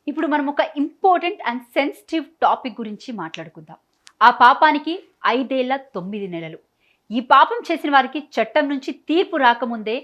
ఇప్పుడు మనం ఒక ఇంపార్టెంట్ అండ్ సెన్సిటివ్ టాపిక్ గురించి మాట్లాడుకుందాం. ఆ పాపానికి 5 ఏళ్ల 9 నెలలు. ఈ పాపం చేసిన వారికి చట్టం నుంచి తీర్పు రాకముందే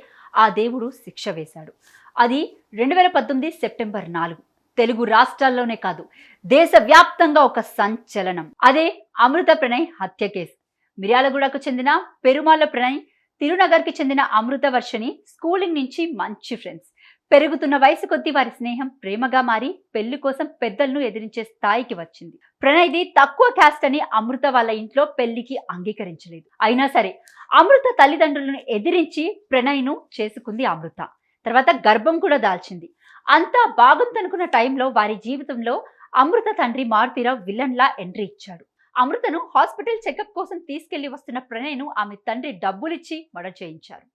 ఆ దేవుడు శిక్ష వేశాడు. అది 2018 సెప్టెంబర్ 4. తెలుగు రాష్ట్రాల్లోనే కాదు, దేశవ్యాప్తంగా ఒక సంచలనం. అదే అమృత ప్రణయ్ హత్య కేసు. మిర్యాలగూడకు చెందిన పెరుమాళ్ళ ప్రణయ్, తిరునగర్కి చెందిన అమృత వర్షని స్కూలింగ్ నుంచి మంచి ఫ్రెండ్స్. పెరుగుతున్న వయసు కొద్దీ వారి స్నేహం ప్రేమగా మారి పెళ్లి కోసం పెద్దలను ఎదిరించే స్థాయికి వచ్చింది. ప్రణయ్ది తక్కువ క్యాస్ట్ అని అమృత వాళ్ళ ఇంట్లో పెళ్లికి అంగీకరించలేదు. అయినా సరే అమృత తల్లిదండ్రులను ఎదిరించి ప్రణయ్ను చేసుకుంది అమృత. తర్వాత గర్భం కూడా దాల్చింది. అంతా బాగుందనుకున్న టైంలో వారి జీవితంలో అమృత తండ్రి మారుతీరావు విలన్ లా ఎంట్రీ ఇచ్చాడు. అమృతను హాస్పిటల్ చెకప్ కోసం తీసుకెళ్లి వస్తున్న ప్రణయ్ను ఆమె తండ్రి డబ్బులిచ్చి మర్డర్ చేయించారు.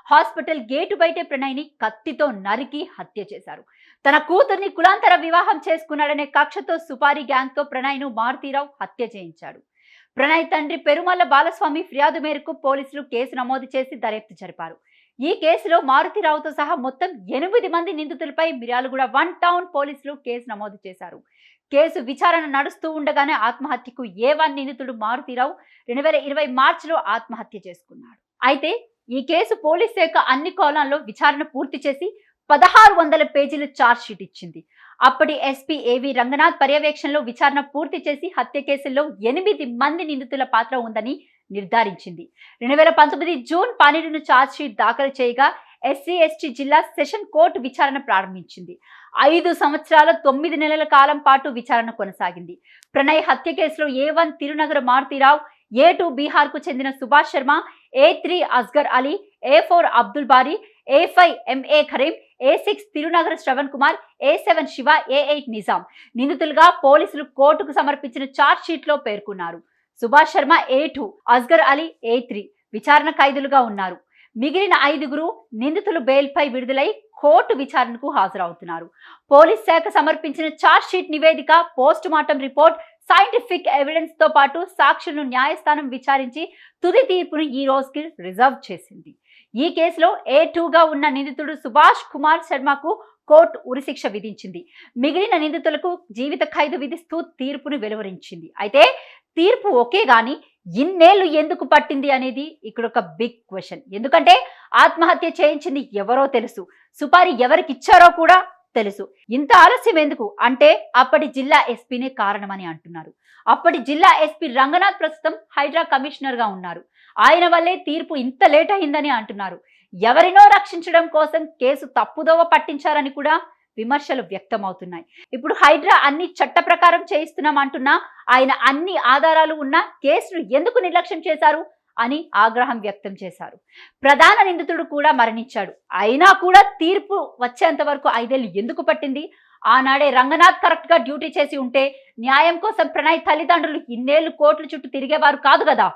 హాస్పిటల్ గేటు బయటే ప్రణయ్ని కత్తితో నరికి హత్య చేశారు. తన కూతుర్ని కులాంతర వివాహం చేసుకున్నాడనే కక్షతో సుపారీ గ్యాంగ్ తో ప్రణయ్ను మారుతీరావు హత్య చేయించాడు. ప్రణయ్ తండ్రి పెరుమల్ల బాలస్వామి ఫిర్యాదు మేరకు పోలీసులు కేసు నమోదు చేసి దర్యాప్తు జరిపారు. ఈ కేసులో మారుతీరావుతో సహా మొత్తం 8 మంది నిందితులపై మిర్యాలగూడ 1 టౌన్ పోలీసులు కేసు నమోదు చేశారు. కేసు విచారణ నడుస్తూ ఉండగానే ఆత్మహత్యకు A1 నిందితుడు మారుతీరావు 2020 మార్చిలో ఆత్మహత్య చేసుకున్నాడు. అయితే ఈ కేసు పోలీస్ శాఖ అన్ని కోణాల్లో విచారణ పూర్తి చేసి 1600 పేజీల ఛార్జ్ షీట్ ఇచ్చింది. అప్పటి ఎస్పీ ఏవి రంగనాథ్ పర్యవేక్షణలో విచారణ పూర్తి చేసి హత్య కేసుల్లో 8 మంది నిందితుల పాత్ర ఉందని నిర్ధారించింది. 2019 జూన్ 12ను ఛార్జ్ షీట్ దాఖలు చేయగా SC/ST జిల్లా సెషన్ కోర్టు విచారణ ప్రారంభించింది. 5 సంవత్సరాల 9 నెలల కాలం పాటు విచారణ కొనసాగింది. ప్రణయ్ హత్య కేసులో A1 తిరునగర మారుతీరావు, A2 బీహార్ కు చెందిన సుభాష్ శర్మ, A3 అస్గర్ అలీ, A4 అబ్దుల్ బారీ, A5 MA Kareem, A6 తిరునగర Shravan Kumar, A7 Shiva, A8 Nizam నిందితులుగా పోలీసులు కోర్టుకు సమర్పించిన ఛార్జ్ షీట్ లో పేర్కొన్నారు. సుభాష్ శర్మ A2, అస్గర్ అలీ A3 విచారణ ఖైదులుగా ఉన్నారు. మిగిలిన 5 నిందితులు బెయిల్పై విడుదలై కోర్టు విచారణకు హాజరవుతున్నారు. పోలీస్ శాఖ సమర్పించిన ఛార్జ్ షీట్ నివేదిక, post mortem report, scientific evidence తో పాటు సాక్షులను న్యాయస్థానం విచారించి తుది తీర్పును ఈ రోజుకి రిజర్వ్ చేసింది. ఈ కేసులో A2గా ఉన్న నిందితుడు సుభాష్ కుమార్ శర్మకు కోర్టు ఉరిశిక్ష విధించింది. మిగిలిన నిందితులకు జీవిత ఖైదు విధిస్తూ తీర్పును వెలువరించింది. అయితే తీర్పు ఓకే గాని ఇన్నేళ్లు ఎందుకు పట్టింది అనేది ఇక్కడ ఒక బిగ్ క్వశ్చన్. ఎందుకంటే ఆత్మహత్య చేయించింది ఎవరో తెలుసు, సుపారీ ఎవరికి ఇచ్చారో కూడా తెలుసు. ఇంత ఆలస్యం ఎందుకు అంటే అప్పటి జిల్లా ఎస్పీనే కారణమని అంటున్నారు. అప్పటి జిల్లా ఎస్పీ రంగనాథ్ ప్రస్తుతం హైడ్రా కమిషనర్ గా ఉన్నారు. ఆయన వల్లే తీర్పు ఇంత లేట్ అయిందని అంటున్నారు. ఎవరినో రక్షించడం కోసం కేసు తప్పుదోవ పట్టించారని కూడా విమర్శలు వ్యక్తమవుతున్నాయి. ఇప్పుడు హైడ్రా అన్ని చట్ట ప్రకారం చేయిస్తున్నాం అంటున్నా ఆయన అన్ని ఆధారాలు ఉన్న కేసును ఎందుకు నిర్లక్ష్యం చేశారు అని ఆగ్రహం వ్యక్తం చేశారు. ప్రధాన నిందితుడు కూడా మరణించాడు. అయినా కూడా తీర్పు వచ్చేంత వరకు 5 ఏళ్లు ఎందుకు పట్టింది? ఆనాడే రంగనాథ్ కరెక్ట్ గా డ్యూటీ చేసి ఉంటే న్యాయం కోసం ప్రణయ్ తల్లిదండ్రులు ఇన్నేళ్లు కోర్టుల చుట్టూ తిరిగేవారు కాదు కదా.